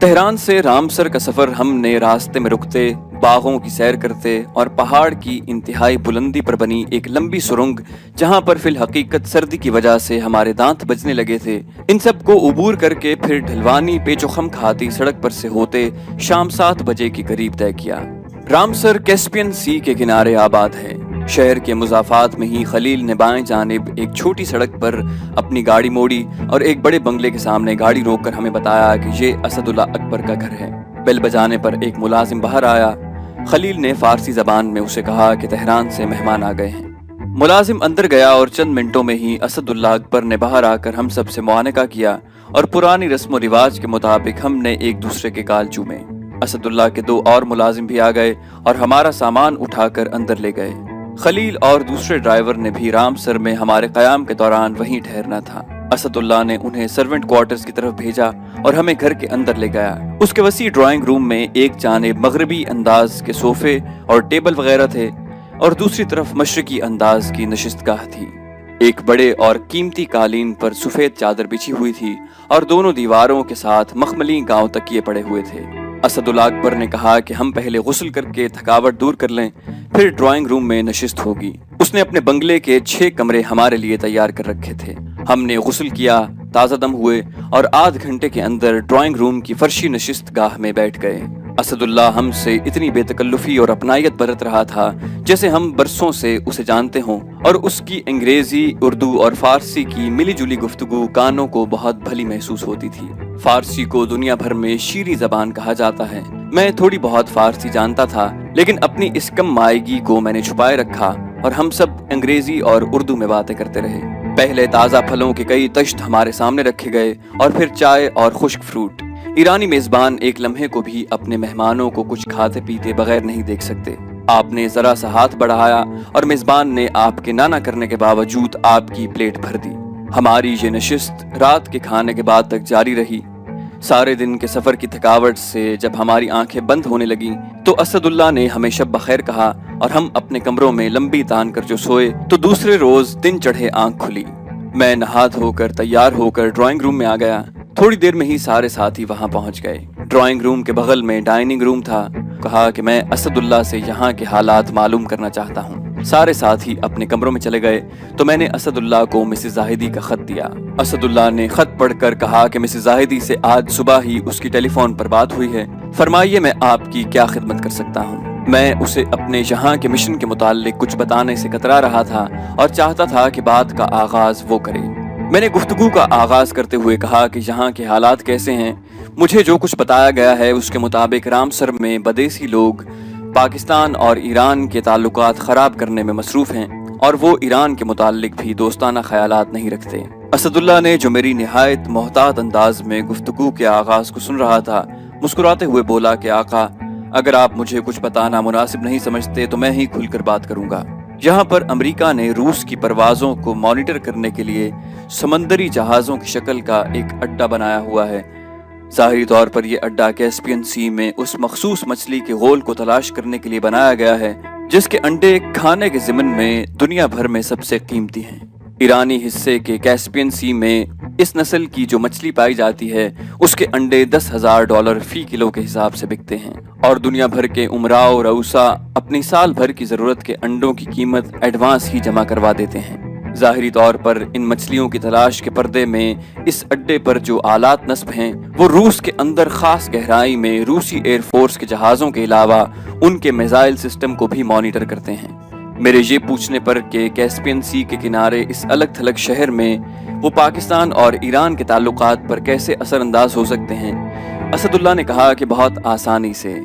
Tehran سے Ramsar کا سفر ہم نے راستے میں رکتے، باغوں کی سیر کرتے اور پہاڑ کی انتہائی بلندی پر بنی ایک لمبی سرنگ، جہاں پر فی الحقیقت سردی کی وجہ سے ہمارے دانت بجنے لگے تھے، ان سب کو عبور کر کے پھر ڈھلوانی پیچ و خم کھاتی سڑک پر سے ہوتے شام 7 بجے کے قریب طے کیا۔ رامسر کیسپین سی کے کنارے آباد ہے۔ شہر کے مضافات میں ہی خلیل نے بائیں جانب ایک چھوٹی سڑک پر اپنی گاڑی موڑی اور ایک بڑے بنگلے کے سامنے گاڑی روک کر ہمیں بتایا کہ یہ اسد اللہ اکبر کا گھر ہے۔ بیل بجانے پر ایک ملازم باہر آیا۔ خلیل نے فارسی زبان میں اسے کہا کہ تہران سے مہمان آ گئے ہیں۔ ملازم اندر گیا اور چند منٹوں میں ہی اسد اللہ اکبر نے باہر آ کر ہم سب سے معانقہ کیا اور پرانی رسم و رواج کے مطابق ہم نے ایک دوسرے کے گال چومے۔ اسد اللہ کے 2 اور ملازم بھی آ گئے اور ہمارا سامان اٹھا کر اندر لے گئے۔ خلیل اور دوسرے ڈرائیور نے بھی رامسر میں ہمارے قیام کے دوران وہیں ٹھہرنا تھا۔ اسد اللہ نے انہیں سرونٹ کوارٹرز کی طرف بھیجا اور ہمیں گھر کے اندر لے گیا۔ اس کے وسیع ڈرائنگ روم میں ایک جانب مغربی انداز کے صوفے اور ٹیبل وغیرہ تھے اور دوسری طرف مشرقی انداز کی نشست گاہ تھی۔ ایک بڑے اور قیمتی قالین پر سفید چادر بچھی ہوئی تھی اور دونوں دیواروں کے ساتھ مخملی گاؤں تکیے پڑے ہوئے تھے۔ اسد اللہ اکبر نے کہا کہ ہم پہلے غسل کر کے تھکاوٹ دور کر لیں، پھر ڈرائنگ روم میں نشست ہوگی۔ اس نے اپنے بنگلے کے 6 کمرے ہمارے لیے تیار کر رکھے تھے۔ ہم نے غسل کیا، تازہ دم ہوئے اور آدھ گھنٹے کے اندر ڈرائنگ روم کی فرشی نشست گاہ میں بیٹھ گئے۔ اسد اللہ ہم سے اتنی بے تکلفی اور اپنائیت برت رہا تھا جیسے ہم برسوں سے اسے جانتے ہوں، اور اس کی انگریزی، اردو اور فارسی کی ملی جلی گفتگو کانوں کو بہت بھلی محسوس ہوتی تھی۔ فارسی کو دنیا بھر میں شیریں زبان کہا جاتا ہے۔ میں تھوڑی بہت فارسی جانتا تھا، لیکن اپنی اس کم مائیگی کو میں نے چھپائے رکھا اور ہم سب انگریزی اور اردو میں باتیں کرتے رہے۔ پہلے تازہ پھلوں کے کئی تشت ہمارے سامنے رکھے گئے اور پھر چائے اور خشک فروٹ۔ ایرانی میزبان ایک لمحے کو بھی اپنے مہمانوں کو کچھ کھاتے پیتے بغیر نہیں دیکھ سکتے۔ آپ نے ذرا سا ہاتھ بڑھایا اور میزبان نے آپ کے نانا کرنے کے باوجود آپ کی پلیٹ بھر دی۔ ہماری یہ نشست رات کے کھانے کے بعد تک جاری رہی۔ سارے دن کے سفر کی تھکاوٹ سے جب ہماری آنکھیں بند ہونے لگیں تو اسد اللہ نے ہمیں شب بخیر کہا اور ہم اپنے کمروں میں لمبی تان کر جو سوئے تو دوسرے روز دن چڑھے آنکھ کھلی۔ میں نہا دھو کر تیار ہو کر ڈرائنگ روم میں آ گیا۔ تھوڑی دیر میں ہی سارے ساتھی وہاں پہنچ گئے۔ ڈرائنگ روم کے بغل میں ڈائننگ روم تھا۔ کہا کہ میں اسد اللہ سے یہاں کے حالات معلوم کرنا چاہتا ہوں۔ سارے ساتھی اپنے کمروں میں چلے گئے تو میں نے اسد اللہ کو مسز زاہدی کا خط دیا۔ اسد اللہ نے خط پڑھ کر کہا کہ مسز زاہدی سے آج صبح ہی اس کی ٹیلی فون پر بات ہوئی ہے، فرمائیے میں آپ کی کیا خدمت کر سکتا ہوں۔ میں اسے اپنے یہاں کے مشن کے متعلق کچھ بتانے سے کترا رہا تھا اور چاہتا تھا کہ بات کا آغاز وہ کرے۔ میں نے گفتگو کا آغاز کرتے ہوئے کہا کہ یہاں کے حالات کیسے ہیں۔ مجھے جو کچھ بتایا گیا ہے اس کے مطابق رامسر میں بدیسی لوگ پاکستان اور ایران کے تعلقات خراب کرنے میں مصروف ہیں اور وہ ایران کے متعلق بھی دوستانہ خیالات نہیں رکھتے۔ اسد اللہ نے جو میری نہایت محتاط انداز میں گفتگو کے آغاز کو سن رہا تھا مسکراتے ہوئے بولا کہ آقا، اگر آپ مجھے کچھ بتانا مناسب نہیں سمجھتے تو میں ہی کھل کر بات کروں گا۔ یہاں پر امریکہ نے روس کی پروازوں کو مانیٹر کرنے کے لیے سمندری جہازوں کی شکل کا ایک اڈا بنایا ہوا ہے۔ ظاہری طور پر یہ اڈا کیسپین سی میں اس مخصوص مچھلی کے غول کو تلاش کرنے کے لیے بنایا گیا ہے جس کے انڈے کھانے کے ضمن میں دنیا بھر میں سب سے قیمتی ہیں۔ ایرانی حصے کے کیسپین سی میں اس نسل کی جو مچھلی پائی جاتی ہے اس کے انڈے $10,000 فی کلو کے حساب سے بکتے ہیں، اور دنیا بھر کے امراء و رؤساء اپنی سال بھر کی ضرورت کے انڈوں کی قیمت ایڈوانس ہی جمع کروا دیتے ہیں۔ ظاہری طور پر ان مچھلیوں کی تلاش کے پردے میں اس اڈے پر جو آلات نصب ہیں وہ روس کے اندر خاص گہرائی میں روسی ایئر فورس کے جہازوں کے علاوہ ان کے میزائل سسٹم کو بھی مانیٹر کرتے ہیں۔ میرے یہ پوچھنے پر کہ کیسپین سی کے کنارے اس الگ تھلگ شہر میں وہ پاکستان اور ایران کے تعلقات پر کیسے اثر انداز ہو سکتے ہیں، اسد اللہ نے کہا کہ بہت آسانی سے۔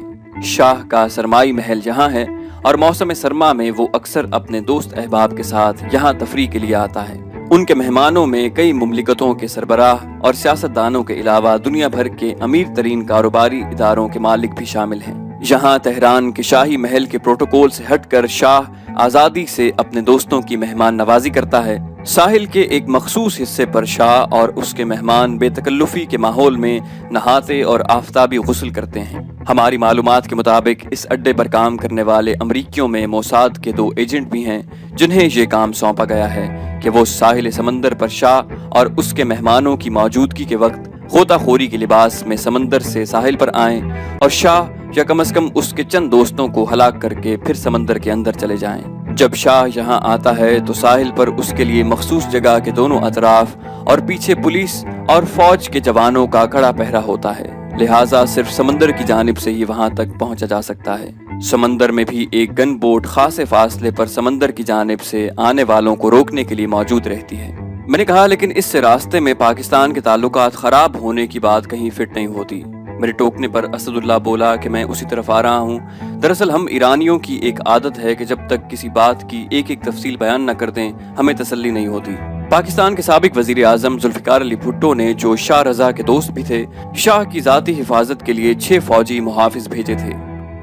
شاہ کا سرمائی محل یہاں ہے اور موسم سرما میں وہ اکثر اپنے دوست احباب کے ساتھ یہاں تفریح کے لیے آتا ہے۔ ان کے مہمانوں میں کئی مملکتوں کے سربراہ اور سیاستدانوں کے علاوہ دنیا بھر کے امیر ترین کاروباری اداروں کے مالک بھی شامل ہیں۔ یہاں تہران کے شاہی محل کے پروٹوکول سے ہٹ کر شاہ آزادی سے اپنے دوستوں کی مہمان نوازی کرتا ہے۔ ساحل کے ایک مخصوص حصے پر شاہ اور اس کے مہمان بے تکلفی کے ماحول میں نہاتے اور آفتابی غسل کرتے ہیں۔ ہماری معلومات کے مطابق اس اڈے پر کام کرنے والے امریکیوں میں موساد کے 2 ایجنٹ بھی ہیں جنہیں یہ کام سونپا گیا ہے کہ وہ ساحل سمندر پر شاہ اور اس کے مہمانوں کی موجودگی کے وقت غوطہ خوری کے لباس میں سمندر سے ساحل پر آئیں اور شاہ یا کم از کم اس کے چند دوستوں کو ہلاک کر کے پھر سمندر کے اندر چلے جائیں۔ جب شاہ یہاں آتا ہے تو ساحل پر اس کے لیے مخصوص جگہ کے دونوں اطراف اور پیچھے پولیس اور فوج کے جوانوں کا کڑا پہرا ہوتا ہے، لہٰذا صرف سمندر کی جانب سے ہی وہاں تک پہنچا جا سکتا ہے۔ سمندر میں بھی ایک گن بوٹ خاصے فاصلے پر سمندر کی جانب سے آنے والوں کو روکنے کے لیے موجود رہتی ہے۔ میں نے کہا لیکن اس سے راستے میں پاکستان کے تعلقات خراب ہونے کی بات کہیں فٹ نہیں ہوتی۔ میرے ٹوکنے پر اسد اللہ بولا کہ میں اسی طرف آ رہا ہوں۔ دراصل ہم ایرانیوں کی ایک عادت ہے کہ جب تک کسی بات کی ایک ایک تفصیل بیان نہ کر دیں ہمیں تسلی نہیں ہوتی۔ پاکستان کے سابق وزیر اعظم ذوالفقار علی بھٹو نے، جو شاہ رضا کے دوست بھی تھے، شاہ کی ذاتی حفاظت کے لیے 6 فوجی محافظ بھیجے تھے۔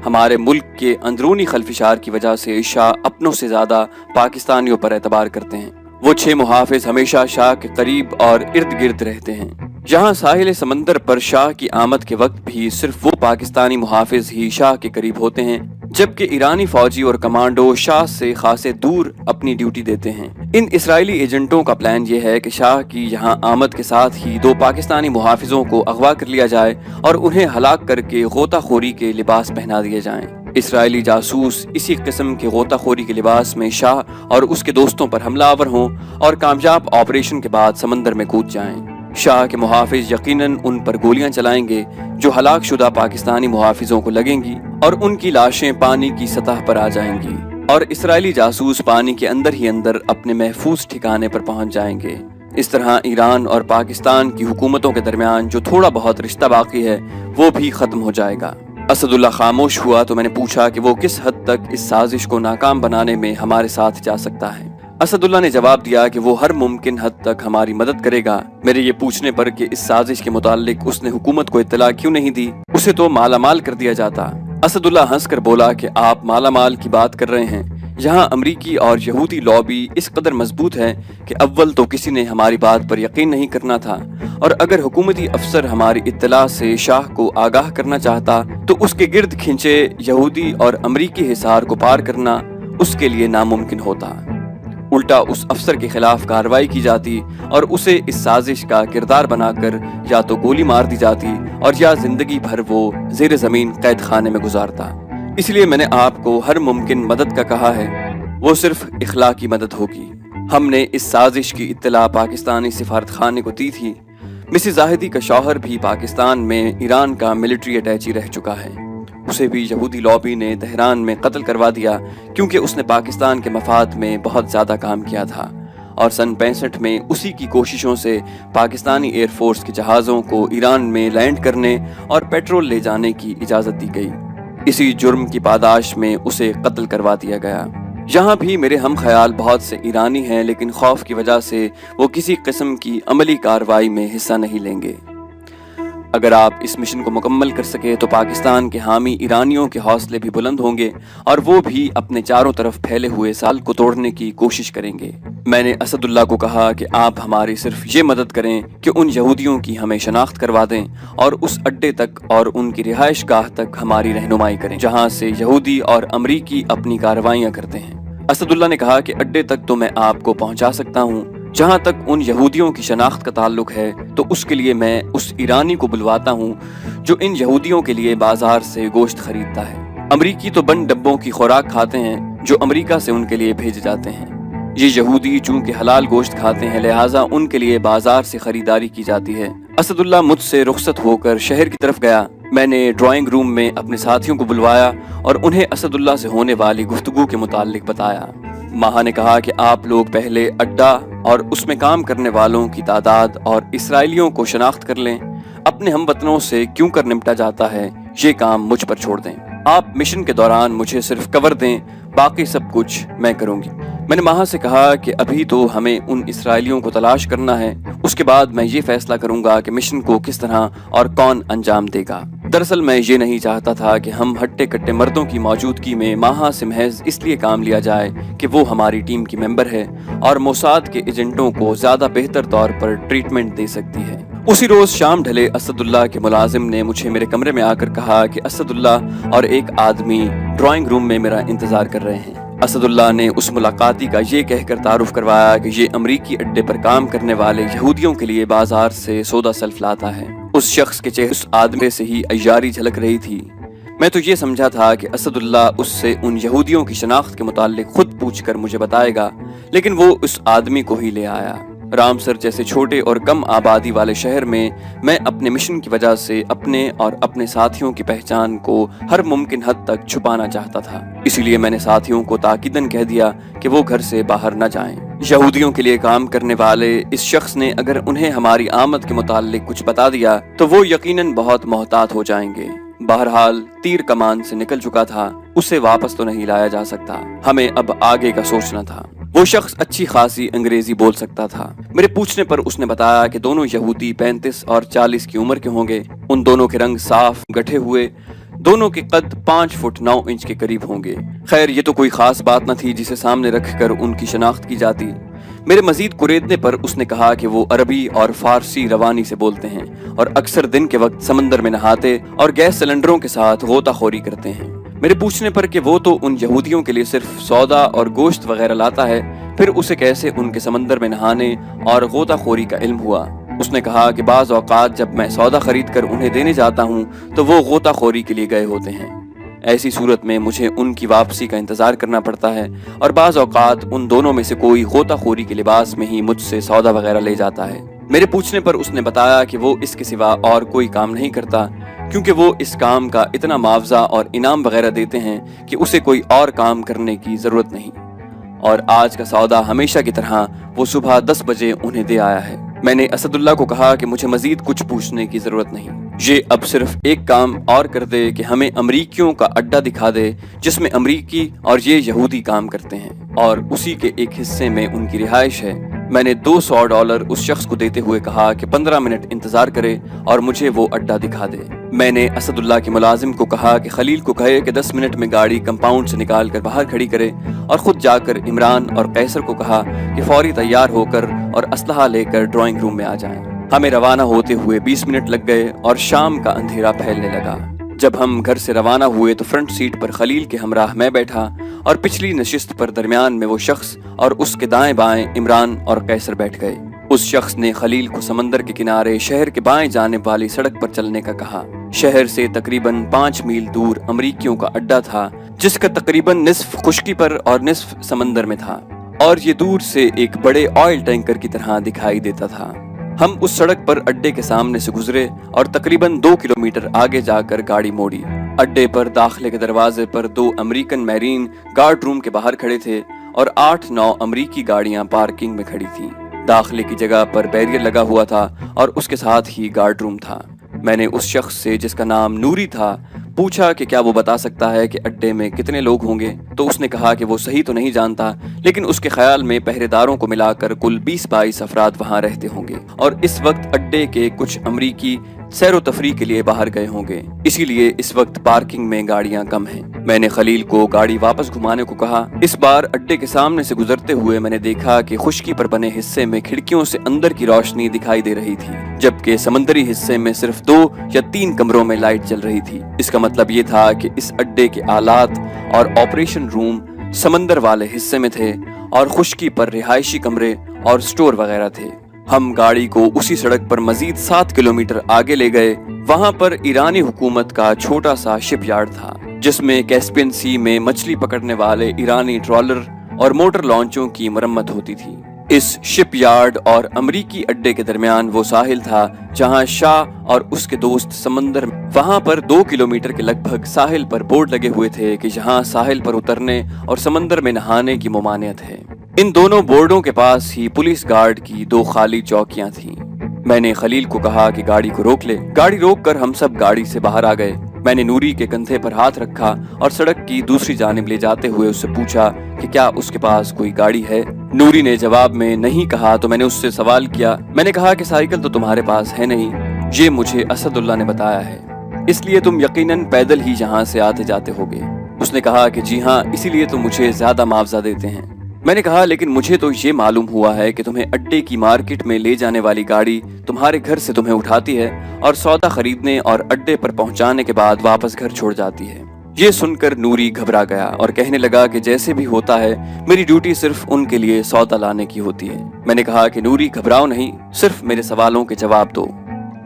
ہمارے ملک کے اندرونی خلفشار کی وجہ سے شاہ اپنوں سے زیادہ پاکستانیوں پر اعتبار کرتے ہیں۔ وہ 6 محافظ ہمیشہ شاہ کے قریب اور ارد گرد رہتے ہیں۔ یہاں ساحل سمندر پر شاہ کی آمد کے وقت بھی صرف وہ پاکستانی محافظ ہی شاہ کے قریب ہوتے ہیں، جبکہ ایرانی فوجی اور کمانڈو شاہ سے خاصے دور اپنی ڈیوٹی دیتے ہیں۔ ان اسرائیلی ایجنٹوں کا پلان یہ ہے کہ شاہ کی یہاں آمد کے ساتھ ہی 2 پاکستانی محافظوں کو اغوا کر لیا جائے اور انہیں ہلاک کر کے غوطہ خوری کے لباس پہنا دیے جائیں۔ اسرائیلی جاسوس اسی قسم کے غوطہ خوری کے لباس میں شاہ اور اس کے دوستوں پر حملہ آور ہوں اور کامیاب آپریشن کے بعد سمندر میں کود جائیں۔ شاہ کے محافظ یقیناً ان پر گولیاں چلائیں گے جو ہلاک شدہ پاکستانی محافظوں کو لگیں گی اور ان کی لاشیں پانی کی سطح پر آ جائیں گی اور اسرائیلی جاسوس پانی کے اندر ہی اندر اپنے محفوظ ٹھکانے پر پہنچ جائیں گے۔ اس طرح ایران اور پاکستان کی حکومتوں کے درمیان جو تھوڑا بہت رشتہ باقی ہے وہ بھی ختم ہو جائے گا۔ اسد اللہ خاموش ہوا تو میں نے پوچھا کہ وہ کس حد تک اس سازش کو ناکام بنانے میں ہمارے ساتھ جا سکتا ہے۔ اسد اللہ نے جواب دیا کہ وہ ہر ممکن حد تک ہماری مدد کرے گا۔ میرے یہ پوچھنے پر کہ اس سازش کے متعلق اس نے حکومت کو اطلاع کیوں نہیں دی، اسے تو مالا مال کر دیا جاتا۔ اسد اللہ ہنس کر بولا کہ آپ مالا مال کی بات کر رہے ہیں، یہاں امریکی اور یہودی لابی اس قدر مضبوط ہے کہ اول تو کسی نے ہماری بات پر یقین نہیں کرنا تھا، اور اگر حکومتی افسر ہماری اطلاع سے شاہ کو آگاہ کرنا چاہتا تو اس کے گرد کھنچے یہودی اور امریکی حصار کو پار کرنا اس کے لیے ناممکن ہوتا۔ الٹا اس افسر کے خلاف کارروائی کی جاتی اور اسے اس سازش کا کردار بنا کر یا تو گولی مار دی جاتی اور یا زندگی بھر وہ زیر زمین قید خانے میں گزارتا۔ اس لیے میں نے آپ کو ہر ممکن مدد کا کہا ہے، وہ صرف اخلاقی مدد ہوگی۔ ہم نے اس سازش کی اطلاع پاکستانی سفارت خانے کو دی تھی۔ مسز زاہدی کا شوہر بھی پاکستان میں ایران کا ملٹری اٹیچی رہ چکا ہے، اسے بھی یہودی لابی نے تہران میں قتل کروا دیا کیونکہ اس نے پاکستان کے مفاد میں بہت زیادہ کام کیا تھا، اور سن 65 میں اسی کی کوششوں سے پاکستانی ایئر فورس کے جہازوں کو ایران میں لینڈ کرنے اور پیٹرول لے جانے کی اجازت دی گئی۔ اسی جرم کی پاداش میں اسے قتل کروا دیا گیا۔ یہاں بھی میرے ہم خیال بہت سے ایرانی ہیں، لیکن خوف کی وجہ سے وہ کسی قسم کی عملی کارروائی میں حصہ نہیں لیں گے۔ اگر آپ اس مشن کو مکمل کر سکے تو پاکستان کے حامی ایرانیوں کے حوصلے بھی بلند ہوں گے اور وہ بھی اپنے چاروں طرف پھیلے ہوئے سال کو توڑنے کی کوشش کریں گے۔ میں نے اسد اللہ کو کہا کہ آپ ہماری صرف یہ مدد کریں کہ ان یہودیوں کی ہمیں شناخت کروا دیں اور اس اڈے تک اور ان کی رہائش گاہ تک ہماری رہنمائی کریں جہاں سے یہودی اور امریکی اپنی کارروائیاں کرتے ہیں۔ اسد اللہ نے کہا کہ اڈے تک تو میں آپ کو پہنچا سکتا ہوں، جہاں تک ان یہودیوں کی شناخت کا تعلق ہے تو اس کے لیے میں اس ایرانی کو بلواتا ہوں جو ان یہودیوں کے لیے بازار سے گوشت خریدتا ہے۔ امریکی تو بند ڈبوں کی خوراک کھاتے ہیں جو امریکہ سے ان کے لیے بھیجے جاتے ہیں۔ یہ یہودی چونکہ حلال گوشت کھاتے ہیں لہٰذا ان کے لیے بازار سے خریداری کی جاتی ہے۔ اسد اللہ مجھ سے رخصت ہو کر شہر کی طرف گیا۔ میں نے ڈرائنگ روم میں اپنے ساتھیوں کو بلوایا اور انہیں اسد اللہ سے ہونے والی گفتگو کے متعلق بتایا۔ ماہا نے کہا کہ آپ لوگ پہلے اڈا اور اس میں کام کرنے والوں کی تعداد اور اسرائیلیوں کو شناخت کر لیں۔ اپنے ہم وطنوں سے کیوں کر نمٹا جاتا ہے، یہ کام مجھ پر چھوڑ دیں۔ آپ مشن کے دوران مجھے صرف کور دیں، باقی سب کچھ میں کروں گی۔ میں نے ماہا سے کہا کہ ابھی تو ہمیں ان اسرائیلیوں کو تلاش کرنا ہے، اس کے بعد میں یہ فیصلہ کروں گا کہ مشن کو کس طرح اور کون انجام دے گا۔ دراصل میں یہ نہیں چاہتا تھا کہ ہم ہٹے کٹے مردوں کی موجودگی میں ماہا سے محض اس لیے کام لیا جائے کہ وہ ہماری ٹیم کی ممبر ہے اور موساد کے ایجنٹوں کو زیادہ بہتر طور پر ٹریٹمنٹ دے سکتی ہے۔ اسی روز شام ڈھلے اسد اللہ کے ملازم نے مجھے میرے کمرے میں آ کر کہا کہ اسد اللہ اور ایک آدمی ڈرائنگ روم میں میرا انتظار کر رہے ہیں۔ اسداللہ نے اس ملاقاتی کا یہ کہہ کر تعارف کروایا کہ یہ امریکی اڈے پر کام کرنے والے یہودیوں کے لیے بازار سے سودا سلف لاتا ہے۔ اس شخص کے چہرے اس آدمی سے ہی عیاری جھلک رہی تھی۔ میں تو یہ سمجھا تھا کہ اسداللہ اس سے ان یہودیوں کی شناخت کے متعلق خود پوچھ کر مجھے بتائے گا، لیکن وہ اس آدمی کو ہی لے آیا۔ رامسر جیسے چھوٹے اور کم آبادی والے شہر میں اپنے مشن کی وجہ سے اپنے اور اپنے ساتھیوں کی پہچان کو ہر ممکن حد تک چھپانا چاہتا تھا، اسی لیے میں نے ساتھیوں کو تاکیداً کہہ دیا کہ وہ گھر سے باہر نہ جائیں۔ یہودیوں کے لیے کام کرنے والے اس شخص نے اگر انہیں ہماری آمد کے متعلق کچھ بتا دیا تو وہ یقیناً بہت محتاط ہو جائیں گے۔ بہرحال تیر کمان سے نکل چکا تھا، اسے واپس تو نہیں لایا جا سکتا، ہمیں اب آگے کا سوچنا تھا۔ وہ شخص اچھی خاصی انگریزی بول سکتا تھا۔ میرے پوچھنے پر اس نے بتایا کہ دونوں یہودی 35 اور 40 کی عمر کے ہوں گے، ان دونوں کے رنگ صاف گٹھے ہوئے، دونوں کے قد 5 فٹ 9 انچ کے قریب ہوں گے۔ خیر یہ تو کوئی خاص بات نہ تھی جسے سامنے رکھ کر ان کی شناخت کی جاتی۔ میرے مزید کوریدنے پر اس نے کہا کہ وہ عربی اور فارسی روانی سے بولتے ہیں اور اکثر دن کے وقت سمندر میں نہاتے اور گیس سلنڈروں کے ساتھ غوطہ خوری کرتے ہیں۔ میرے پوچھنے پر کہ وہ تو ان یہودیوں کے لیے صرف سودا اور گوشت وغیرہ لاتا ہے، پھر اسے کیسے ان کے سمندر میں نہانے اور غوطہ خوری کا علم ہوا؟ اس نے کہا کہ بعض اوقات جب میں سودا خرید کر انہیں دینے جاتا ہوں تو وہ غوطہ خوری کے لیے گئے ہوتے ہیں۔ ایسی صورت میں مجھے ان کی واپسی کا انتظار کرنا پڑتا ہے اور بعض اوقات ان دونوں میں سے کوئی غوطہ خوری کے لباس میں ہی مجھ سے سودا وغیرہ لے جاتا ہے۔ میرے پوچھنے پر اس نے بتایا کہ وہ اس کے سوا اور کوئی کام نہیں کرتا، کیونکہ وہ اس کام کا اتنا معاوضہ اور انعام وغیرہ دیتے ہیں کہ اسے کوئی اور کام کرنے کی ضرورت نہیں، اور آج کا سودا ہمیشہ کی طرح وہ صبح 10 بجے انہیں دے آیا ہے۔ میں نے اسداللہ کو کہا کہ مجھے مزید کچھ پوچھنے کی ضرورت نہیں، یہ اب صرف ایک کام اور کر دے کہ ہمیں امریکیوں کا اڈا دکھا دے جس میں امریکی اور یہ یہودی کام کرتے ہیں اور اسی کے ایک حصے میں ان کی رہائش ہے۔ میں نے $200 اس شخص کو دیتے ہوئے کہا کہ 15 منٹ انتظار کرے اور مجھے وہ اڈا دکھا دے۔ میں نے اسداللہ کے ملازم کو کہا کہ خلیل کو کہے کہ 10 منٹ میں گاڑی کمپاؤنڈ سے نکال کر باہر کھڑی کرے، اور خود جا کر عمران اور قیصر کو کہا کہ فوری تیار ہو کر اور اسلحہ لے کر ڈرائنگ روم میں آ جائیں۔ ہمیں روانہ ہوتے ہوئے 20 منٹ لگ گئے اور شام کا اندھیرا پھیلنے لگا۔ جب ہم گھر سے روانہ ہوئے تو فرنٹ سیٹ پر خلیل کے ہمراہ میں بیٹھا اور پچھلی نشست پر درمیان میں وہ شخص اور اس کے دائیں بائیں عمران اور قیصر بیٹھ گئے۔ اس شخص نے خلیل کو سمندر کے کنارے شہر کے بائیں جانب والی سڑک پر چلنے کا کہا۔ شہر سے تقریباً 5 میل دور امریکیوں کا اڈا تھا جس کا تقریباً نصف خشکی پر اور نصف سمندر میں تھا، اور یہ دور سے ایک بڑے آئل ٹینکر کی طرح دکھائی دیتا تھا۔ ہم اس سڑک پر اڈے کے سامنے سے گزرے اور تقریباً 2 کلومیٹر آگے جا کر گاڑی موڑی۔ اڈے پر داخلے کے دروازے پر 2 امریکن میرین گارڈ روم کے باہر کھڑے تھے اور 8-9 امریکی گاڑیاں پارکنگ میں کھڑی تھیں۔ داخلے کی جگہ پر بیریئر لگا ہوا تھا اور اس کے ساتھ ہی گارڈ روم تھا۔ میں نے اس شخص سے جس کا نام نوری تھا پوچھا کہ کیا وہ بتا سکتا ہے کہ اڈے میں کتنے لوگ ہوں گے، تو اس نے کہا کہ وہ صحیح تو نہیں جانتا، لیکن اس کے خیال میں پہرے داروں کو ملا کر کل 20-22 افراد وہاں رہتے ہوں گے، اور اس وقت اڈے کے کچھ امریکی سیر و تفریح کے لیے باہر گئے ہوں گے، اسی لیے اس وقت پارکنگ میں گاڑیاں کم ہیں۔ میں نے خلیل کو گاڑی واپس گھمانے کو کہا۔ اس بار اڈے کے سامنے سے گزرتے ہوئے میں نے دیکھا کہ خشکی پر بنے حصے میں کھڑکیوں سے اندر کی روشنی دکھائی دے رہی تھی، جبکہ سمندری حصے میں صرف 2 یا 3 کمروں میں لائٹ جل رہی تھی۔ اس کا مطلب یہ تھا کہ اس اڈے کے آلات اور آپریشن روم سمندر والے حصے میں تھے اور خشکی پر رہائشی کمرے اور سٹور وغیرہ تھے۔ ہم گاڑی کو اسی سڑک پر مزید 7 کلومیٹر آگے لے گئے۔ وہاں پر ایرانی حکومت کا چھوٹا سا شپ یارڈ تھا جس میں کیسپین سی میں مچھلی پکڑنے والے ایرانی ٹرالر اور موٹر لانچوں کی مرمت ہوتی تھی۔ اس شپ یارڈ اور امریکی اڈے کے درمیان وہ ساحل تھا جہاں شاہ اور اس کے دوست سمندر میں، وہاں پر 2 کلومیٹر کے لگ بھگ ساحل پر بورڈ لگے ہوئے تھے کہ جہاں ساحل پر اترنے اور سمندر میں نہانے کی ممانعت ہے۔ ان دونوں بورڈوں کے پاس ہی پولیس گارڈ کی 2 خالی چوکیاں تھیں۔ میں نے خلیل کو کہا کہ گاڑی کو روک لے۔ گاڑی روک کر ہم سب گاڑی سے باہر آ گئے۔ میں نے نوری کے کندھے پر ہاتھ رکھا اور سڑک کی دوسری جانب لے جاتے ہوئے اس سے پوچھا کہ کیا اس کے پاس کوئی گاڑی ہے۔ نوری نے جواب میں نہیں کہا تو میں نے اس سے سوال کیا۔ میں نے کہا کہ سائیکل تو تمہارے پاس ہے نہیں، یہ مجھے اسداللہ نے بتایا ہے، اس لیے تم یقیناً پیدل ہی یہاں سے آتے جاتے ہوگے۔ اس نے کہا کہ جی ہاں، اسی لیے تو مجھے زیادہ معاوضہ دیتے ہیں۔ میں نے کہا لیکن مجھے تو یہ معلوم ہوا ہے کہ تمہیں اڈے کی مارکیٹ میں لے جانے والی گاڑی تمہارے گھر سے تمہیں اٹھاتی ہے اور سودا خریدنے اور اڈے پر پہنچانے کے بعد واپس گھر چھوڑ جاتی ہے۔ یہ سن کر نوری گھبرا گیا اور کہنے لگا کہ جیسے بھی ہوتا ہے میری ڈیوٹی صرف ان کے لیے سودا لانے کی ہوتی ہے۔ میں نے کہا کہ نوری گھبراؤ نہیں، صرف میرے سوالوں کے جواب دو۔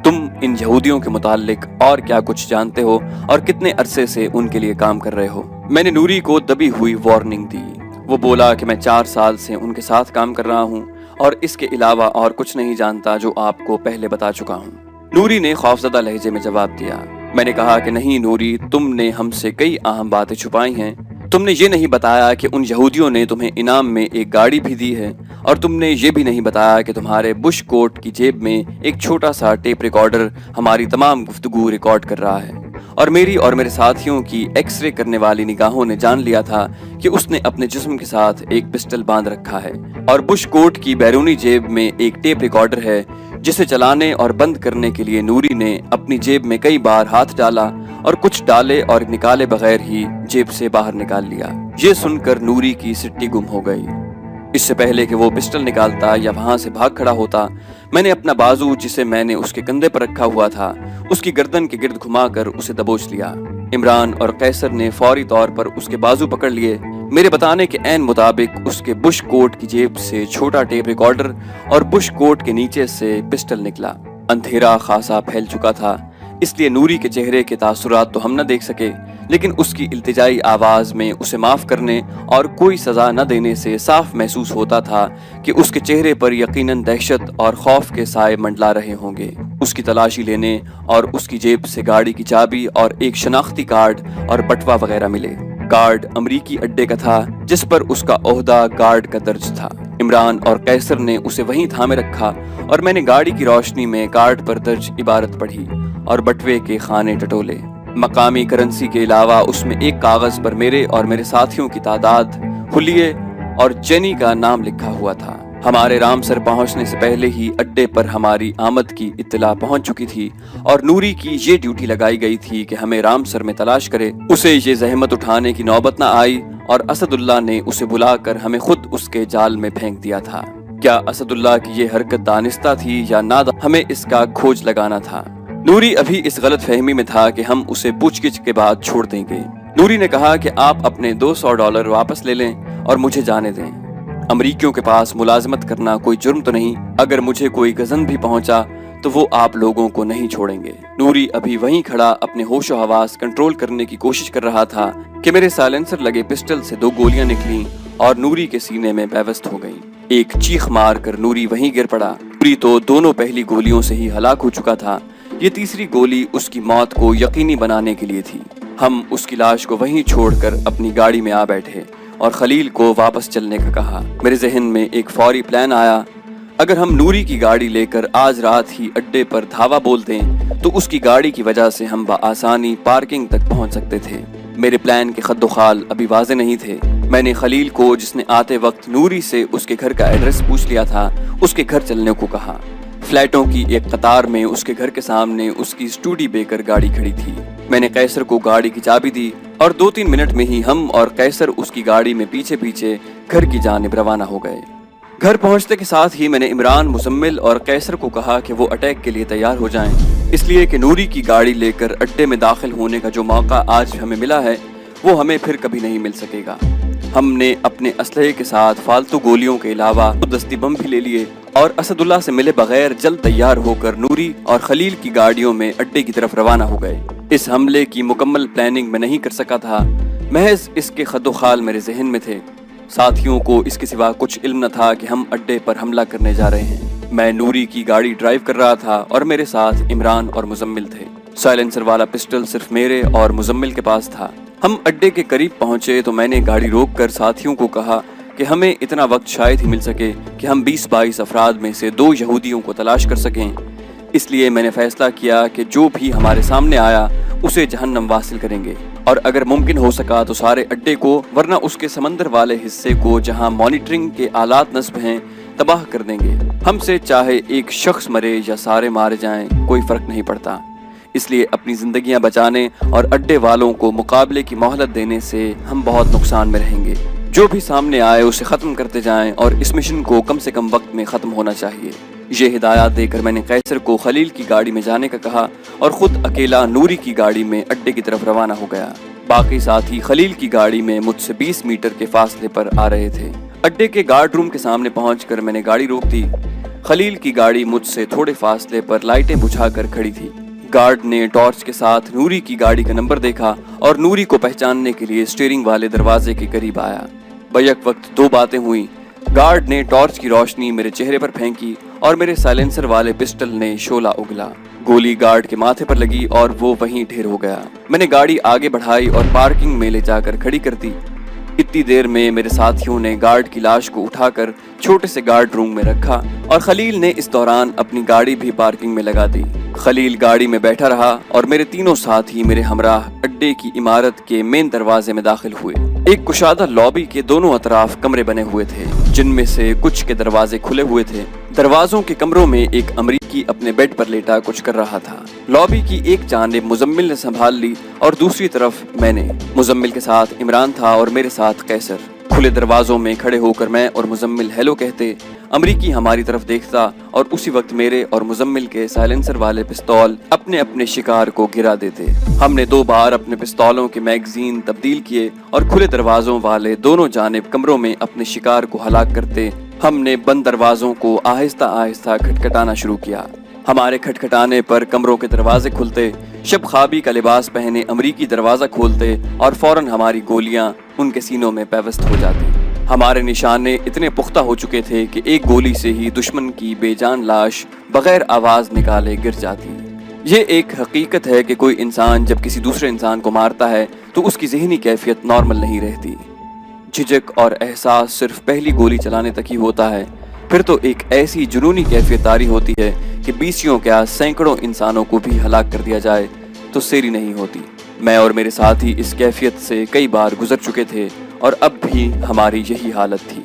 تم ان یہودیوں کے متعلق اور کیا کچھ جانتے ہو اور کتنے عرصے سے ان کے لیے کام کر رہے ہو؟ میں نے نوری کو دبی ہوئی وارننگ دی۔ وہ بولا کہ میں 4 سال سے ان کے ساتھ کام کر رہا ہوں اور اس کے علاوہ اور کچھ نہیں جانتا جو آپ کو پہلے بتا چکا ہوں۔ نوری نے خوفزدہ لہجے میں جواب دیا۔ میں نے کہا کہ نہیں نوری، تم نے ہم سے کئی اہم باتیں چھپائی ہیں۔ تم نے یہ نہیں بتایا کہ ان یہودیوں نے تمہیں انعام میں ایک گاڑی بھی دی ہے، اور تم نے یہ بھی نہیں بتایا کہ تمہارے بش کوٹ کی جیب میں ایک چھوٹا سا ٹیپ ریکارڈر ہماری تمام گفتگو ریکارڈ کر رہا ہے، اور میری اور میرے ساتھیوں کی ایکس رے کرنے والی نگاہوں نے جان لیا تھا کہ اس نے اپنے جسم کے ساتھ ایک پسٹل باندھ رکھا ہے، اور بش کوٹ کی بیرونی جیب میں ایک ٹیپ ریکارڈر ہے جسے چلانے اور بند کرنے کے لیے نوری نے اپنی جیب میں کئی بار ہاتھ ڈالا اور کچھ ڈالے اور نکالے بغیر ہی جیب سے باہر نکال لیا۔ یہ سن کر نوری کی سٹی گم ہو گئی۔ اس سے پہلے کہ وہ پسٹل نکالتا یا وہاں سے بھاگ کھڑا ہوتا، میں نے اپنا بازو جسے میں نے اس کے کندھے پر رکھا ہوا تھا اس کی گردن کے گرد گھما کر اسے دبوچ لیا۔ عمران اور قیصر نے فوری طور پر اس کے بازو پکڑ لیے۔ میرے بتانے کے عین مطابق اس کے بش کوٹ کی جیب سے چھوٹا ٹیپ ریکارڈر اور بش کوٹ کے نیچے سے پسٹل نکلا۔ اندھیرا خاصا پھیل چکا تھا، اس لیے نوری کے چہرے کے تاثرات تو ہم نہ دیکھ سکے، لیکن اس کی التجائی آواز میں اسے معاف کرنے اور کوئی سزا نہ دینے سے صاف محسوس ہوتا تھا کہ اس کے چہرے پر یقیناً دہشت اور خوف کے سائے منڈلا رہے ہوں گے۔ اس کی تلاشی لینے اور اس کی جیب سے گاڑی کی چابی اور ایک شناختی کارڈ اور بٹوا وغیرہ ملے۔ کارڈ امریکی اڈے کا تھا جس پر اس کا عہدہ گارڈ کا درج تھا۔ عمران اور قیصر نے اسے وہیں تھامے رکھا اور میں نے گاڑی کی روشنی میں کارڈ پر درج عبارت پڑھی اور بٹوے کے خانے ٹٹولے۔ مقامی کرنسی کے علاوہ اس میں ایک کاغذ پر میرے اور میرے ساتھیوں کی تعداد، حلیے اور جینی کا نام لکھا ہوا تھا۔ ہمارے رامسر پہنچنے سے پہلے ہی اڈے پر ہماری آمد کی اطلاع پہنچ چکی تھی اور نوری کی یہ ڈیوٹی لگائی گئی تھی کہ ہمیں رامسر میں تلاش کرے۔ اسے یہ زحمت اٹھانے کی نوبت نہ آئی اور اسد اللہ نے اسے بلا کر ہمیں خود اس کے جال میں پھینک دیا تھا۔ کیا اسد اللہ کی یہ حرکت دانستہ تھی یا ہمیں اس کا کھوج لگانا تھا؟ نوری ابھی اس غلط فہمی میں تھا کہ ہم اسے پوچھ گچھ کے بعد چھوڑ دیں گے۔ نوری نے کہا کہ آپ اپنے $200 واپس لے لیں اور مجھے جانے دیں۔ امریکیوں کے پاس ملازمت کرنا کوئی جرم تو نہیں، اگر مجھے کوئی غضن بھی پہنچا تو وہ آپ لوگوں کو نہیں چھوڑیں گے۔ نوری ابھی وہیں کھڑا اپنے ہوش و حواس کنٹرول کرنے کی کوشش کر رہا تھا کہ میرے سائلنسر لگے پسٹل سے 2 گولیاں نکلیں اور نوری کے سینے میں پیوست ہو گئیں۔ ایک چیخ مار کر نوری وہیں گر پڑا۔ نوری تو دونوں پہلی گولیوں سے ہی ہلاک ہو چکا تھا، یہ تیسری گولی اس کی موت کو یقینی بنانے کے لیے تھی۔ ہم اس کی لاش کو وہیں چھوڑ کر اپنی گاڑی میں آ بیٹھے اور خلیل کو واپس چلنے کا کہا۔ میرے ذہن میں ایک فوری پلان آیا۔ اگر ہم نوری کی گاڑی لے کر آج رات ہی اڈے پر دھاوا بول دیں تو اس کی گاڑی کی وجہ سے ہم بآسانی پارکنگ تک پہنچ سکتے تھے۔ میرے پلان کے خد و خال ابھی واضح نہیں تھے۔ میں نے خلیل کو، جس نے آتے وقت نوری سے اس کے گھر کا ایڈریس پوچھ لیا تھا، اس کے گھر چلنے کو کہا۔ فلیٹوں کی ایک قطار میں اس کے گھر کے سامنے اس کی اسٹوڈی بیکر گاڑی کھڑی تھی۔ میں نے قیصر کو گاڑی کی چابی دی اور 2-3 منٹ میں ہی ہم اور قیصر اس کی گاڑی میں پیچھے پیچھے گھر کی جانب روانہ ہو گئے۔ گھر پہنچتے کے ساتھ ہی میں نے عمران، مزمل اور قیصر کو کہا کہ وہ اٹیک کے لیے تیار ہو جائیں، اس لیے کہ نوری کی گاڑی لے کر اڈے میں داخل ہونے کا جو موقع آج ہمیں ملا ہے وہ ہمیں پھر کبھی نہیں مل سکے گا۔ ہم نے اپنے اسلحے کے ساتھ فالتو گولیوں کے علاوہ دستی بم بھی لے لیے اور اسد اللہ سے ملے بغیر جلد تیار ہو کر نوری اور خلیل کی گاڑیوں میں اڈے کی طرف روانہ ہو گئے۔ اس حملے کی مکمل پلاننگ میں نہیں کر سکا تھا، محض اس کے خد و خال میرے ذہن میں تھے۔ ساتھیوں کو اس کے سوا کچھ علم نہ تھا کہ ہم اڈے پر حملہ کرنے جا رہے ہیں۔ میں نوری کی گاڑی ڈرائیو کر رہا تھا اور میرے ساتھ عمران اور مزمل تھے۔ سائلنسر والا پسٹل صرف میرے اور مزمل کے پاس تھا۔ ہم اڈے کے قریب پہنچے تو میں نے گاڑی روک کر ساتھیوں کو کہا کہ ہمیں اتنا وقت شاید ہی مل سکے کہ ہم 20-22 افراد میں سے 2 یہودیوں کو تلاش کر سکیں، اس لیے میں نے فیصلہ کیا کہ جو بھی ہمارے سامنے آیا اسے جہنم واصل کریں گے، اور اگر ممکن ہو سکا تو سارے اڈے کو، ورنہ اس کے سمندر والے حصے کو جہاں مانیٹرنگ کے آلات نصب ہیں، تباہ کر دیں گے۔ ہم سے چاہے ایک شخص مرے یا سارے مارے جائیں، کوئی فرق نہیں پڑتا، اس لیے اپنی زندگیاں بچانے اور اڈے والوں کو مقابلے کی مہلت دینے سے ہم بہت نقصان میں رہیں گے۔ جو بھی سامنے آئے اسے ختم کرتے جائیں اور اس مشن کو کم سے کم وقت میں ختم ہونا چاہیے۔ یہ ہدایات دے کر میں نے قیصر کو خلیل کی گاڑی میں جانے کا کہا اور خود اکیلا نوری کی گاڑی میں اڈے کی طرف روانہ ہو گیا۔ باقی ساتھی خلیل کی گاڑی میں مجھ سے 20 میٹر کے فاصلے پر آ رہے تھے۔ اڈے کے گارڈ روم کے سامنے پہنچ کر میں نے گاڑی روک دی۔ خلیل کی گاڑی مجھ سے تھوڑے فاصلے پر لائٹیں بجھا کر کھڑی تھی۔ گارڈ نے ٹارچ کے ساتھ نوری کی گاڑی کا نمبر دیکھا اور نوری کو پہچاننے کے لیے اسٹیئرنگ والے دروازے کے قریب آیا۔ بیک وقت دو باتیں ہوئیں۔ گارڈ نے ٹارچ کی روشنی میرے چہرے پر پھینکی اور میرے سائلنسر والے پسٹل نے شعلہ اگلا۔ گولی گارڈ کے ماتھے پر لگی اور وہ وہیں ڈھیر ہو گیا۔ میں نے گاڑی آگے بڑھائی اور پارکنگ میں لے جا کر کھڑی کر دی۔ اتنی دیر میں میرے ساتھیوں نے گارڈ کی لاش کو اٹھا کر چھوٹے سے گارڈ روم میں رکھا اور خلیل نے اس دوران اپنی گاڑی بھی پارکنگ میں لگا دی۔ خلیل گاڑی میں بیٹھا رہا اور میرے تینوں ساتھی میرے ہمراہ اڈے کی عمارت کے مین دروازے میں داخل ہوئے۔ ایک کشادہ لابی کے دونوں اطراف کمرے بنے ہوئے تھے جن میں سے کچھ کے دروازے کھلے ہوئے تھے۔ دروازوں کے کمروں میں ایک امریکی اپنے بیڈ پر لیٹا کچھ کر رہا تھا۔ لابی کی ایک جانب مزمل نے سنبھال لی اور دوسری طرف میں نے۔ مزمل کے ساتھ عمران تھا اور میرے ساتھ قیصر۔ کھلے دروازوں میں کھڑے ہو کر میں اور مزمل ہیلو کہتے، امریکی ہماری طرف دیکھتا اور اسی وقت میرے اور مزمل کے سائلنسر والے پستول اپنے اپنے شکار کو گرا دیتے۔ ہم نے 2 بار اپنے پستولوں کے میگزین تبدیل کیے اور کھلے دروازوں والے دونوں جانب کمروں میں اپنے شکار کو ہلاک کرتے ہم نے بند دروازوں کو آہستہ آہستہ کھٹکھٹانا شروع کیا۔ ہمارے کھٹکھٹانے پر کمروں کے دروازے کھلتے، شب خوابی کا لباس پہنے امریکی دروازہ کھولتے اور فوراً ہماری گولیاں ان کے سینوں میں پیوست ہو جاتی۔ ہمارے نشانے اتنے پختہ ہو چکے تھے کہ ایک گولی سے ہی دشمن کی بے جان لاش بغیر آواز نکالے گر جاتی۔ یہ ایک حقیقت ہے کہ کوئی انسان جب کسی دوسرے انسان کو مارتا ہے تو اس کی ذہنی کیفیت نارمل نہیں رہتی۔ جھجک اور احساس صرف پہلی گولی چلانے تک ہی ہوتا ہے، پھر تو ایک ایسی جنونی کیفیت طاری ہوتی ہے کہ 20 کیا سینکڑوں انسانوں کو بھی ہلاک کر دیا جائے تو سیری نہیں ہوتی۔ میں اور میرے ساتھی اس کیفیت سے کئی بار گزر چکے تھے اور اب بھی ہماری یہی حالت تھی۔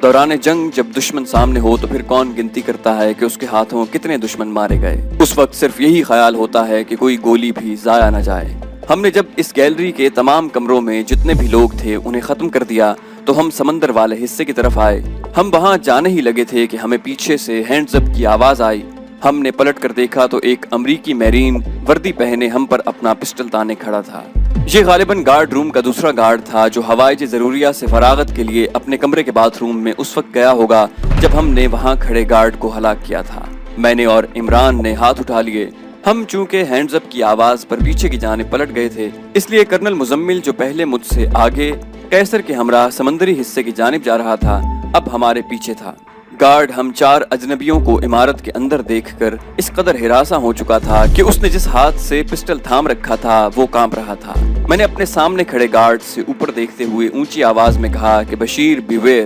دوران جنگ جب دشمن سامنے ہو تو پھر کون گنتی کرتا ہے کہ اس کے ہاتھوں کتنے دشمن مارے گئے؟ اس وقت صرف یہی خیال ہوتا ہے کہ کوئی گولی بھی ضائع نہ جائے۔ ہم نے جب اس گیلری کے تمام کمروں میں جتنے بھی لوگ تھے انہیں ختم کر دیا تو ہم سمندر والے حصے کی طرف آئے۔ ہم وہاں جانے ہی لگے تھے کہ ہمیں پیچھے سے ہینڈز اپ کی آواز آئی۔ ہم نے پلٹ کر دیکھا تو ایک امریکی میرین وردی پہنے ہم پر اپنا پسٹل تانے کھڑا تھا۔ یہ غالباً گارڈ روم کا دوسرا گارڈ تھا جو ہوائج ضروریہ سے فراغت کے لیے اپنے کمرے کے باتھ روم میں اس وقت گیا ہوگا جب ہم نے وہاں کھڑے گارڈ کو ہلاک کیا تھا۔ میں نے اور عمران نے ہاتھ اٹھا لیے۔ ہم چونکہ ہینڈز اپ کی آواز پر پیچھے کی جانب پلٹ گئے تھے اس لیے کرنل مزمل جو پہلے مجھ سے آگے قیصر کے ہمراہ سمندری حصے کی جانب جا رہا تھا اب ہمارے پیچھے تھا۔ گارڈ ہم 4 اجنبیوں کو عمارت کے اندر دیکھ کر اس قدر ہراساں ہو چکا تھا کہ اس نے جس ہاتھ سے پسٹل تھام رکھا تھا وہ کانپ رہا تھا۔ میں نے اپنے سامنے کھڑے گارڈ سے اوپر دیکھتے ہوئے اونچی آواز میں کہا کہ بشیر بیویر۔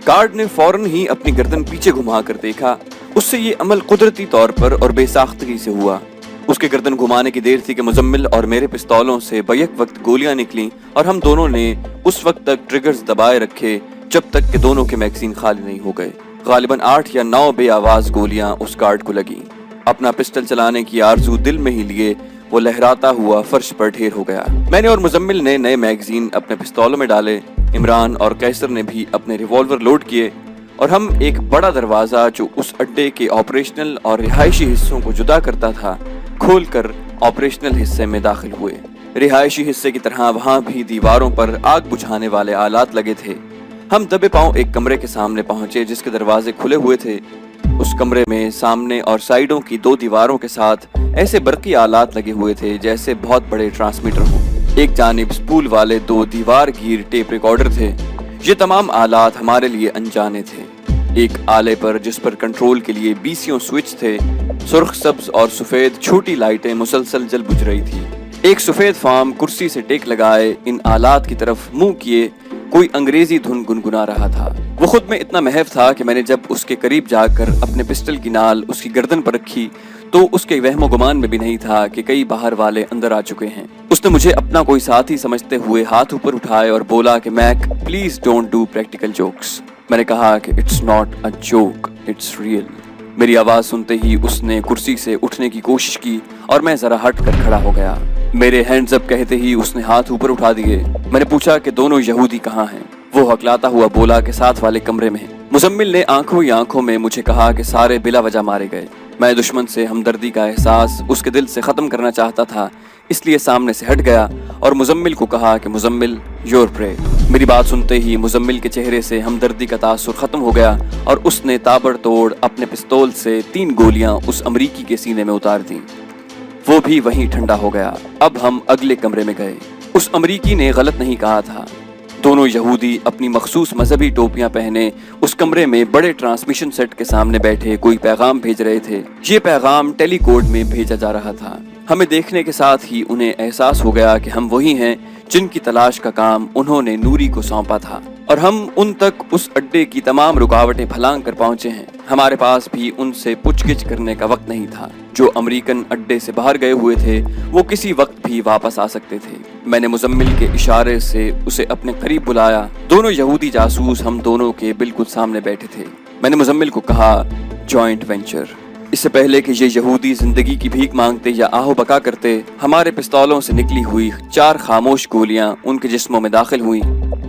گارڈ نے فوراً ہی اپنی گردن پیچھے گھما کر دیکھا۔ اس سے یہ عمل قدرتی طور پر اور بے ساختگی سے ہوا۔ اس کے گردن گھمانے کی دیر تھی کہ مزمل اور میرے پستولوں سے بیک وقت گولیاں نکلیں اور ہم دونوں نے اس وقت تک ٹریگرز دبائے رکھے جب تک کہ دونوں کے میگزین خالی نہیں ہو گئے۔ غالباً 8 یا 9 بے آواز گولیاں اس گارڈ کو لگیں۔ اپنا پسٹل چلانے کی آرزو دل میں ہی لیے وہ لہراتا ہوا فرش پر ڈھیر ہو گیا۔ میں نے اور مزمل نے نئے میگزین اپنے پستولوں میں ڈالے۔ عمران اور قیصر نے بھی اپنے ریوالور لوڈ کیے اور ہم ایک بڑا دروازہ جو اس اڈے کے آپریشنل اور رہائشی حصوں کو جدا کرتا تھا کھول کر آپریشنل حصے میں داخل ہوئے۔ رہائشی حصے کی طرح وہاں بھی دیواروں پر آگ بجھانے والے آلات لگے تھے۔ ہم دبے پاؤں ایک کمرے کے سامنے پہنچے جس کے دروازے کھلے ہوئے تھے۔ اس کمرے میں سامنے اور سائیڈوں کی 2 دیواروں کے ساتھ ایسے برقی آلات لگے ہوئے تھے جیسے بہت بڑے ٹرانسمیٹر ہوں۔ ایک جانب سپول والے 2 دیوار گیر ٹیپ ریکارڈر تھے۔ یہ تمام آلات ہمارے لیے انجانے تھے۔ ایک آلے پر جس پر کنٹرول کے لیے 20 سوئچ تھے، سرخ سبز اور سفید چھوٹی لائٹیں مسلسل جل بجھ رہی تھی۔ ایک سفید فام کرسی سے ٹیک لگائے ان آلات کی طرف منہ کیے کوئی انگریزی دھن گنگنا رہا تھا۔ وہ خود میں اتنا محو تھا کہ میں نے جب اس کے قریب جا کر اپنے پسٹل کی نال اس کی گردن پر رکھی تو اس کے وہم و گمان میں بھی نہیں تھا کہ کئی باہر والے اندر آ چکے ہیں۔ اس نے مجھے اپنا کوئی ساتھی سمجھتے ہوئے ہاتھ اوپر اٹھائے اور بولا کہ Mike please don't do practical jokes. میں نے کہا کہ it's not a joke, it's real. میری آواز سنتے ہی اس نے کرسی سے اٹھنے کی کوشش کی اور میں ذرا ہٹ کر کھڑا ہو گیا۔ میرے ہینڈز اپ کہتے ہی اس نے ہاتھ اوپر اٹھا دیے۔ میں نے پوچھا کہ دونوں یہودی کہاں ہیں؟ وہ ہکلاتا ہوا بولا کہ ساتھ والے کمرے میں۔ مزمل نے آنکھوں ہی آنکھوں میں مجھے کہا کہ سارے بلا وجہ مارے گئے۔ میں دشمن سے ہمدردی کا احساس اس کے دل سے ختم کرنا چاہتا تھا اس لیے سامنے سے ہٹ گیا اور مزمل کو کہا کہ مزمل یور پرے۔ میری بات سنتے ہی مزمل کے چہرے سے ہمدردی کا تاثر ختم ہو گیا اور اس نے تابڑ توڑ اپنے پستول سے 3 گولیاں اس امریکی کے سینے میں اتار دیں۔ وہ بھی وہیں ٹھنڈا ہو گیا۔ اب ہم اگلے کمرے میں گئے۔ اس امریکی نے غلط نہیں کہا تھا۔ دونوں یہودی اپنی مخصوص مذہبی ٹوپیاں پہنے اس کمرے میں بڑے ٹرانسمیشن سیٹ کے سامنے بیٹھے کوئی پیغام بھیج رہے تھے۔ یہ پیغام ٹیلی کوڈ میں بھیجا جا رہا تھا۔ ہمیں دیکھنے کے ساتھ ہی انہیں احساس ہو گیا کہ ہم وہی ہیں جن کی تلاش کا کام انہوں نے نوری کو سونپا تھا، اور ہم ان تک اس اڈے کی تمام رکاوٹیں پھلانگ کر پہنچے ہیں۔ ہمارے پاس بھی ان سے پوچھ گچھ کرنے کا وقت نہیں تھا۔ جو امریکن اڈے سے باہر گئے ہوئے تھے وہ کسی وقت بھی واپس آ سکتے تھے۔ میں نے مزمل کے اشارے سے اسے اپنے قریب بلایا۔ دونوں یہودی جاسوس ہم دونوں کے بالکل سامنے بیٹھے تھے۔ میں نے مزمل کو کہا جوائنٹ وینچر۔ اس سے پہلے کہ یہ یہودی زندگی کی بھیک مانگتے یا آہو بکا کرتے، ہمارے پستولوں سے نکلی ہوئی 4 خاموش گولیاں ان کے جسموں میں داخل ہوئیں۔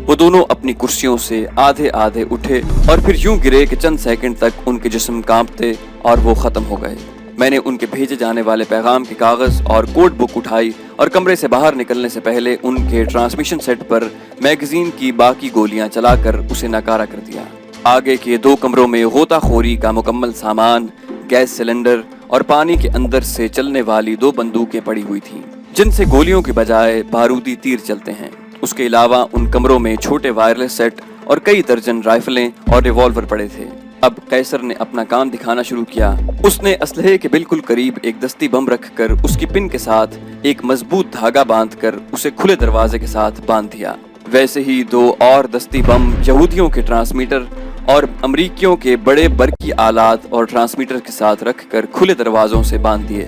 وہ دونوں اپنی کرسیوں سے آدھے آدھے اٹھے اور پھر یوں گرے کہ چند سیکنڈ تک ان کے جسم کانپتے اور وہ ختم ہو گئے۔ میں نے ان کے بھیجے جانے والے پیغام کے کاغذ اور کوڈ بک اٹھائی اور کمرے سے باہر نکلنے سے پہلے ان کے ٹرانسمیشن سیٹ پر میگزین کی باقی گولیاں چلا کر اسے ناکارہ کر دیا۔ آگے کے 2 کمروں میں غوطہ خوری کا مکمل سامان، گیس سلنڈر اور پانی کے اندر سے چلنے والی 2 بندوقیں پڑی ہوئی تھیں جن سے گولیوں کے بجائے بارودی تیر چلتے ہیں۔ اس کے علاوہ ان کمروں میں چھوٹے وائرلیس سیٹ اور کئی درجن رائفلیں اور ریوالور پڑے تھے۔ اب قیصر نے اپنا کام دکھانا شروع کیا۔ اس نے اسلحے کے بالکل قریب ایک دستی بم رکھ کر اس کی پن کے ساتھ ایک مضبوط دھاگا باندھ کر اسے کھلے دروازے کے ساتھ باندھ دیا۔ ویسے ہی 2 اور دستی بم یہودیوں کے ٹرانسمیٹر اور امریکیوں کے بڑے برقی آلات اور ٹرانسمیٹر کے ساتھ رکھ کر کھلے دروازوں سے باندھ دیے۔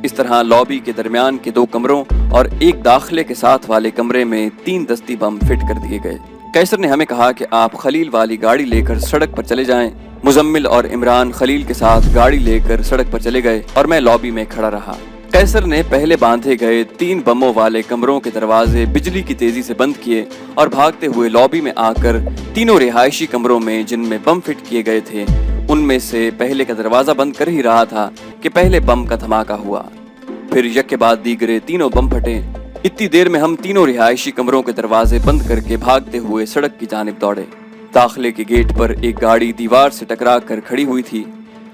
اس طرح لابی کے درمیان کے 2 کمروں اور ایک داخلے کے ساتھ والے کمرے میں 3 دستی بم فٹ کر دیے گئے۔ قیصر نے ہمیں کہا کہ آپ خلیل والی گاڑی لے کر سڑک پر چلے جائیں۔ مزمل اور عمران خلیل کے ساتھ گاڑی لے کر سڑک پر چلے گئے اور میں لابی میں کھڑا رہا۔ قیصر نے پہلے باندھے گئے 3 بموں والے کمروں کے دروازے بجلی کی تیزی سے بند کیے اور بھاگتے ہوئے لابی میں آ کر 3 رہائشی کمروں میں جن میں بم فٹ کیے گئے تھے ان میں سے پہلے کا دروازہ بند کر ہی رہا تھا کہ پہلے بم کا دھماکہ ہوا۔ پھر یک کے بعد دیگرے 3 بم پھٹے۔ اتنی دیر میں ہم 3 رہائشی کمروں کے دروازے بند کر کے بھاگتے ہوئے سڑک کی جانب دوڑے۔ داخلے کے گیٹ پر ایک گاڑی دیوار سے ٹکرا کر کھڑی ہوئی تھی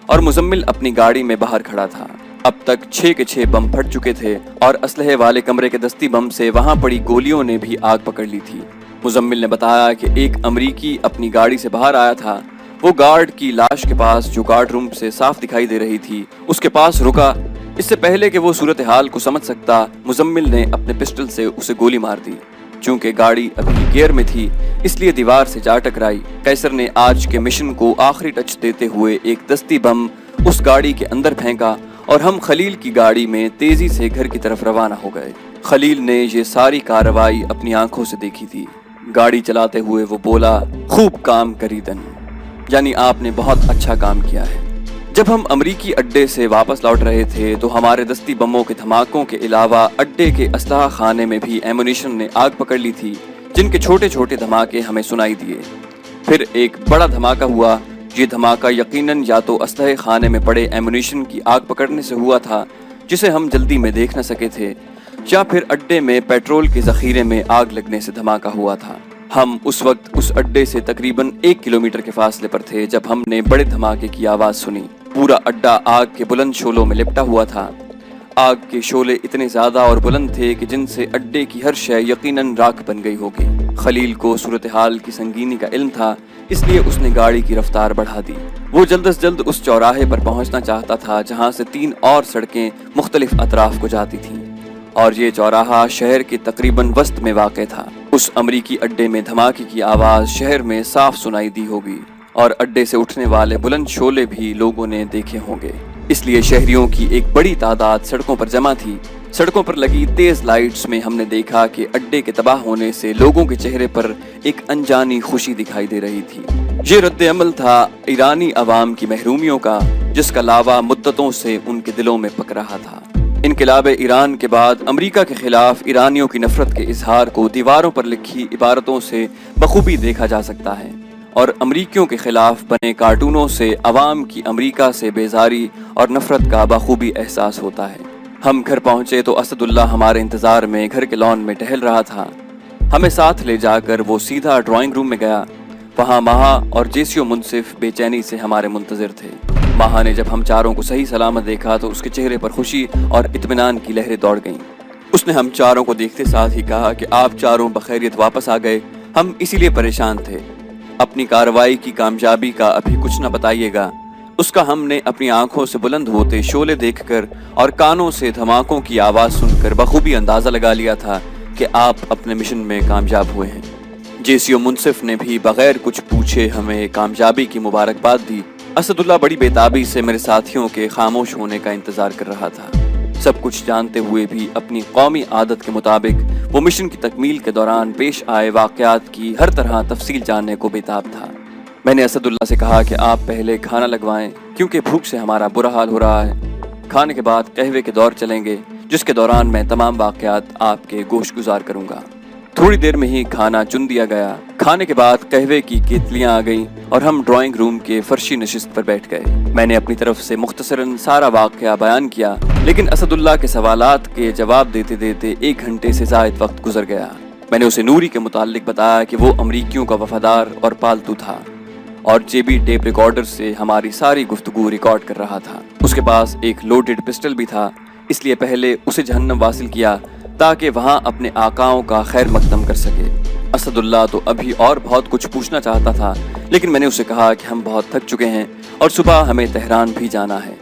اور مزمل اپنی گاڑی میں باہر کھڑا تھا۔ اب تک 6 کے 6 بم پھٹ چکے تھے اور اسلحے والے کمرے کے دستی بم سے وہاں پڑی گولیوں نے بھی آگ پکڑ لی تھی۔ مزمل نے بتایا کہ ایک امریکی اپنی گاڑی سے باہر آیا تھا۔ وہ گارڈ کی لاش کے پاس جو گارڈ روم سے صاف دکھائی دے رہی تھی اس کے پاس رکا۔ اس سے پہلے کہ وہ صورتحال کو سمجھ سکتا، مزمل نے اپنے پسٹل سے اسے گولی مار دی۔ چونکہ گاڑی ابھی گیئر میں تھی اس لیے دیوار سے جا ٹکرائی۔ قیصر نے آج کے مشن کو آخری ٹچ دیتے ہوئے ایک دستی بم اس گاڑی کے اندر پھینکا اور ہم خلیل کی گاڑی میں تیزی سے گھر کی طرف روانہ ہو گئے۔ خلیل نے یہ ساری کارروائی اپنی آنکھوں سے دیکھی تھی۔ گاڑی چلاتے ہوئے وہ بولا، خوب کام کریدن، یعنی آپ نے بہت اچھا کام کیا ہے۔ جب ہم امریکی اڈے سے واپس لوٹ رہے تھے تو ہمارے دستی بموں کے دھماکوں کے علاوہ اڈے کے اسلحہ خانے میں بھی ایمونیشن نے آگ پکڑ لی تھی جن کے چھوٹے چھوٹے دھماکے ہمیں سنائی دیے۔ پھر ایک بڑا دھماکہ ہوا۔ یہ دھماکہ یقیناً یا تو اسلحہ خانے میں پڑے ایمونیشن کی آگ پکڑنے سے ہوا تھا جسے ہم جلدی میں دیکھ نہ سکے تھے، یا پھر اڈے میں پیٹرول کے ذخیرے میں آگ لگنے سے دھماکہ ہوا تھا۔ ہم اس وقت اس اڈے سے تقریباً 1 کلومیٹر کے فاصلے پر تھے جب ہم نے بڑے دھماکے کی آواز سنی۔ پورا اڈا آگ کے بلند شعلوں میں لپٹا ہوا تھا۔ آگ کے شعلے اتنے زیادہ اور بلند تھے کہ جن سے اڈے کی ہر شے یقیناً راکھ بن گئی ہوگی۔ خلیل کو صورتحال کی سنگینی کا علم تھا، اس لیے اس نے گاڑی کی رفتار بڑھا دی۔ وہ جلد از جلد اس چوراہے پر پہنچنا چاہتا تھا جہاں سے 3 اور سڑکیں مختلف اطراف کو جاتی تھیں، اور یہ چوراہا شہر کے تقریباً وسط میں واقع تھا۔ اس امریکی اڈے میں دھماکے کی آواز شہر میں صاف سنائی دی ہوگی، اور اڈے سے اٹھنے والے بلند شعلے بھی لوگوں نے دیکھے ہوں گے۔ اس لیے شہریوں کی ایک بڑی تعداد سڑکوں پر جمع تھی۔ سڑکوں پر لگی تیز لائٹس میں ہم نے دیکھا کہ اڈے کے تباہ ہونے سے لوگوں کے چہرے پر ایک انجانی خوشی دکھائی دے رہی تھی۔ یہ رد عمل تھا ایرانی عوام کی محرومیوں کا، جس کا لاوا مدتوں سے ان کے دلوں میں پک رہا تھا۔ انقلاب ایران کے بعد امریکہ کے خلاف ایرانیوں کی نفرت کے اظہار کو دیواروں پر لکھی عبارتوں سے بخوبی دیکھا جا سکتا ہے، اور امریکیوں کے خلاف بنے کارٹونوں سے عوام کی امریکہ سے بیزاری اور نفرت کا بخوبی احساس ہوتا ہے۔ ہم گھر پہنچے تو اسداللہ ہمارے انتظار میں گھر کے لان میں ٹہل رہا تھا۔ ہمیں ساتھ لے جا کر وہ سیدھا ڈرائنگ روم میں گیا۔ وہاں مہا اور جیسی و منصف بے چینی سے ہمارے منتظر تھے۔ مہا نے جب ہم چاروں کو صحیح سلامت دیکھا تو اس کے چہرے پر خوشی اور اطمینان کی لہریں دوڑ گئیں۔ اس نے ہم چاروں کو دیکھتے ساتھ ہی کہا کہ آپ چاروں بخیریت واپس آ گئے، ہم اسی لیے پریشان تھے۔ اپنی کارروائی کی کامیابی کا ابھی کچھ نہ بتائیے گا۔ اس کا ہم نے اپنی آنکھوں سے بلند ہوتے شعلے دیکھ کر اور کانوں سے دھماکوں کی آواز سن کر بخوبی اندازہ لگا لیا تھا کہ آپ اپنے مشن میں کامیاب ہوئے ہیں۔ جیسی و منصف نے بھی بغیر کچھ پوچھے ہمیں کامیابی کی مبارکباد دی۔ اسداللہ بڑی بےتابی سے میرے ساتھیوں کے خاموش ہونے کا انتظار کر رہا تھا۔ سب کچھ جانتے ہوئے بھی اپنی قومی عادت کے مطابق وہ مشن کی تکمیل کے دوران پیش آئے واقعات کی ہر طرح تفصیل جاننے کو بےتاب تھا۔ میں نے اسداللہ سے کہا کہ آپ پہلے کھانا لگوائیں کیونکہ بھوک سے ہمارا برا حال ہو رہا ہے۔ کھانے کے بعد قہوے کے دور چلیں گے جس کے دوران میں تمام واقعات آپ کے گوش گزار کروں گا۔ تھوڑی دیر میں ہی کھانا چن دیا گیا۔ کھانے کے بعد قہوے کی کیتلیاں آ گئیں اور ہم ڈرائنگ روم کے فرشی نشست پر بیٹھ گئے۔ میں نے اپنی طرف سے مختصراً سارا واقعہ بیان کیا، لیکن اسداللہ کے سوالات کے جواب دیتے دیتے 1 گھنٹے سے زائد وقت گزر گیا۔ میں نے اسے نوری کے متعلق بتایا کہ وہ امریکیوں کا وفادار اور پالتو تھا اور جیبی ٹیپ ریکارڈر سے ہماری ساری گفتگو ریکارڈ کر رہا تھا۔ اس کے پاس ایک لوڈڈ پسٹل بھی تھا، اس لیے پہلے اسے جہنم واصل کیا تاکہ وہاں اپنے آقاؤں کا خیر مقدم کر سکے۔ اسداللہ تو ابھی اور بہت کچھ پوچھنا چاہتا تھا، لیکن میں نے اسے کہا کہ ہم بہت تھک چکے ہیں اور صبح ہمیں تہران بھی جانا ہے،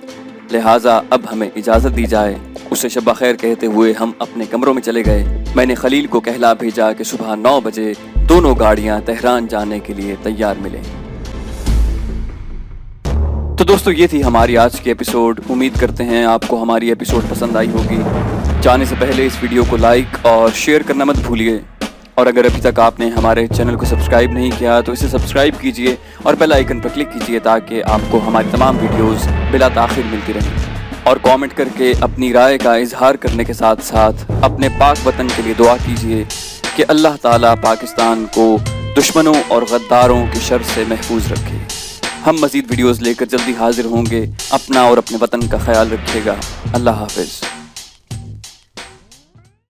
لہٰذا اب ہمیں اجازت دی جائے۔ اسے شب بخیر کہتے ہوئے ہم اپنے کمروں میں چلے گئے۔ میں نے خلیل کو کہلا بھیجا کہ صبح 9 بجے دونوں گاڑیاں تہران جانے کے لیے تیار ملیں۔ تو دوستو یہ تھی ہماری آج کی ایپیسوڈ۔ امید کرتے ہیں آپ کو ہماری ایپیسوڈ پسند آئی ہوگی۔ جانے سے پہلے اس ویڈیو کو لائک اور شیئر کرنا مت بھولیے، اور اگر ابھی تک آپ نے ہمارے چینل کو سبسکرائب نہیں کیا تو اسے سبسکرائب کیجئے اور بیل آئیکن پر کلک کیجئے تاکہ آپ کو ہماری تمام ویڈیوز بلا تاخیر ملتی رہیں، اور کامنٹ کر کے اپنی رائے کا اظہار کرنے کے ساتھ ساتھ اپنے پاک وطن کے لیے دعا کیجئے کہ اللہ تعالیٰ پاکستان کو دشمنوں اور غداروں کی شر سے محفوظ رکھے۔ ہم مزید ویڈیوز لے کر جلدی حاضر ہوں گے۔ اپنا اور اپنے وطن کا خیال رکھیے گا۔ اللہ حافظ۔